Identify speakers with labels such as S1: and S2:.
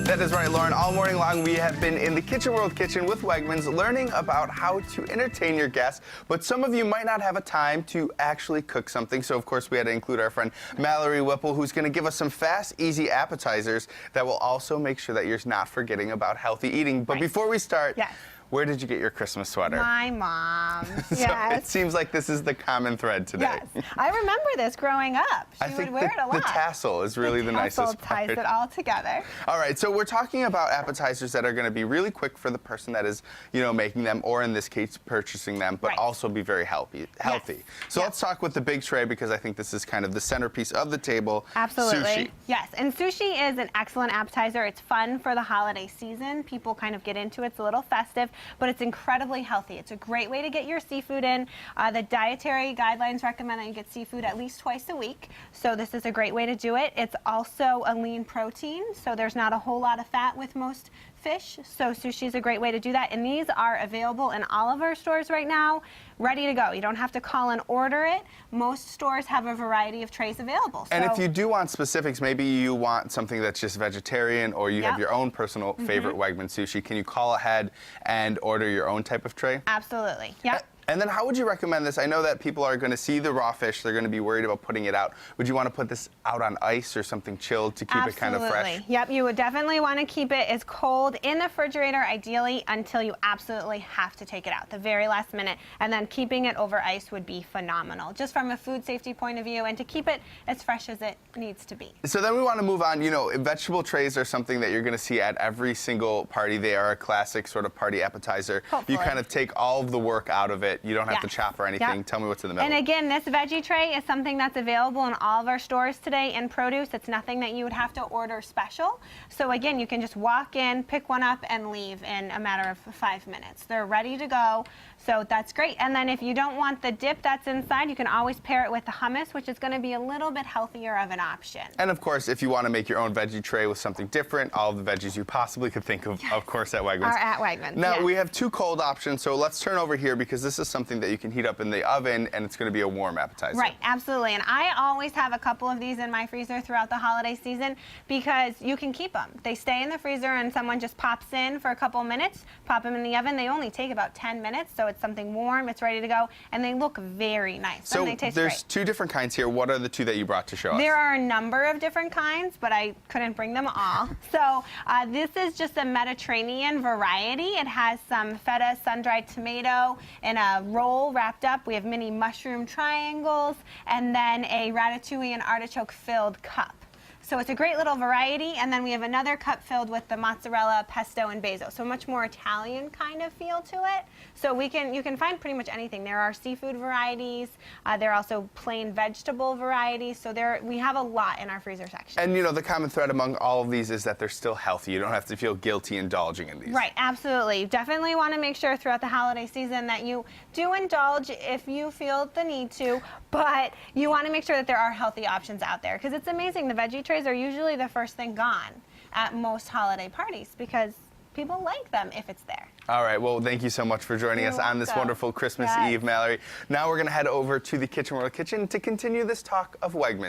S1: That is right, Lauren. All morning long, we have been in the Kitchen World kitchen with Wegmans, learning about how to entertain your guests. But some of you might not have a time to actually cook something. So, of course, we had to include our friend Mallory Whipple, who's going to give us some fast, easy appetizers that will also make sure that you're not forgetting about healthy eating. But before we start,
S2: yes.
S1: Where did you get your Christmas sweater?
S2: My mom.
S1: So
S2: Yes.
S1: it seems like this is the common thread today.
S2: Yes. I remember this growing up. She would wear it a lot.
S1: The tassel is really the nicest part.
S2: The tassel ties it all together.
S1: All right, so we're talking about appetizers that are going to be really quick for the person that is, making them, or in this case, purchasing them, but also be very healthy.
S2: Yes.
S1: So let's talk with the big tray, because I think this is kind of the centerpiece of the table.
S2: Absolutely.
S1: Sushi.
S2: Yes, and sushi is an excellent appetizer. It's fun for the holiday season. People kind of get into it. It's a little festive, but it's incredibly healthy. It's a great way to get your seafood in. The dietary guidelines recommend that you get seafood at least twice a week. So this is a great way to do it. It's also a lean protein, so there's not a whole lot of fat with most fish. So sushi is a great way to do that. And these are available in all of our stores right now, ready to go. You don't have to call and order it. Most stores have a variety of trays available.
S1: And if you do want specifics, maybe you want something that's just vegetarian, or you have your own personal favorite Wegmans sushi, can you call ahead and order your own type of tray?
S2: Absolutely. Yep.
S1: And then how would you recommend this? I know that people are going to see the raw fish. They're going to be worried about putting it out. Would you want to put this out on ice or something chilled to keep it kind of fresh?
S2: Yep, you would definitely want to keep it as cold in the refrigerator, ideally, until you absolutely have to take it out, the very last minute. And then keeping it over ice would be phenomenal, just from a food safety point of view, and to keep it as fresh as it needs to be.
S1: So then we want to move on. Vegetable trays are something that you're going to see at every single party. They are a classic sort of party appetizer.
S2: Hopefully.
S1: You kind of take all of the work out of it. You don't have to chop or anything.
S2: Yep.
S1: Tell me what's in the middle.
S2: And again, this veggie tray is something that's available in all of our stores today in produce. It's nothing that you would have to order special. So again, you can just walk in, pick one up, and leave in a matter of 5 minutes. They're ready to go. So that's great. And then if you don't want the dip that's inside, you can always pair it with the hummus, which is going to be a little bit healthier of an option.
S1: And of course, if you want to make your own veggie tray with something different, all of the veggies you possibly could think of course, at Wegmans.
S2: Are at Wegmans.
S1: Now, we have two cold options, so let's turn over here, because this is something that you can heat up in the oven, and it's going to be a warm appetizer.
S2: Right, absolutely. And I always have a couple of these in my freezer throughout the holiday season, because you can keep them. They stay in the freezer, and someone just pops in for a couple minutes, pop them in the oven. They only take about 10 minutes, so it's something warm, it's ready to go, and they look very nice.
S1: So
S2: and they taste
S1: there's
S2: great.
S1: two different kinds here. What are the two that you brought to show us?
S2: There are a number of different kinds, but I couldn't bring them all. So this is just a Mediterranean variety. It has some feta, sun-dried tomato, in a roll wrapped up. We have mini mushroom triangles, and then a ratatouille and artichoke filled cup. So it's a great little variety, and then we have another cup filled with the mozzarella, pesto, and basil. So much more Italian kind of feel to it. So you can find pretty much anything. There are seafood varieties. There are also plain vegetable varieties. So we have a lot in our freezer section.
S1: And the common thread among all of these is that they're still healthy. You don't have to feel guilty indulging in these.
S2: Right, absolutely. You definitely want to make sure throughout the holiday season that you do indulge if you feel the need to, but you want to make sure that there are healthy options out there, because it's amazing. The veggie trays are usually the first thing gone at most holiday parties, because people like them if it's there.
S1: All right, well, thank you so much for joining us on this wonderful Christmas Eve, Mallory. Now we're going to head over to the Kitchen World kitchen to continue this talk of Wegmans.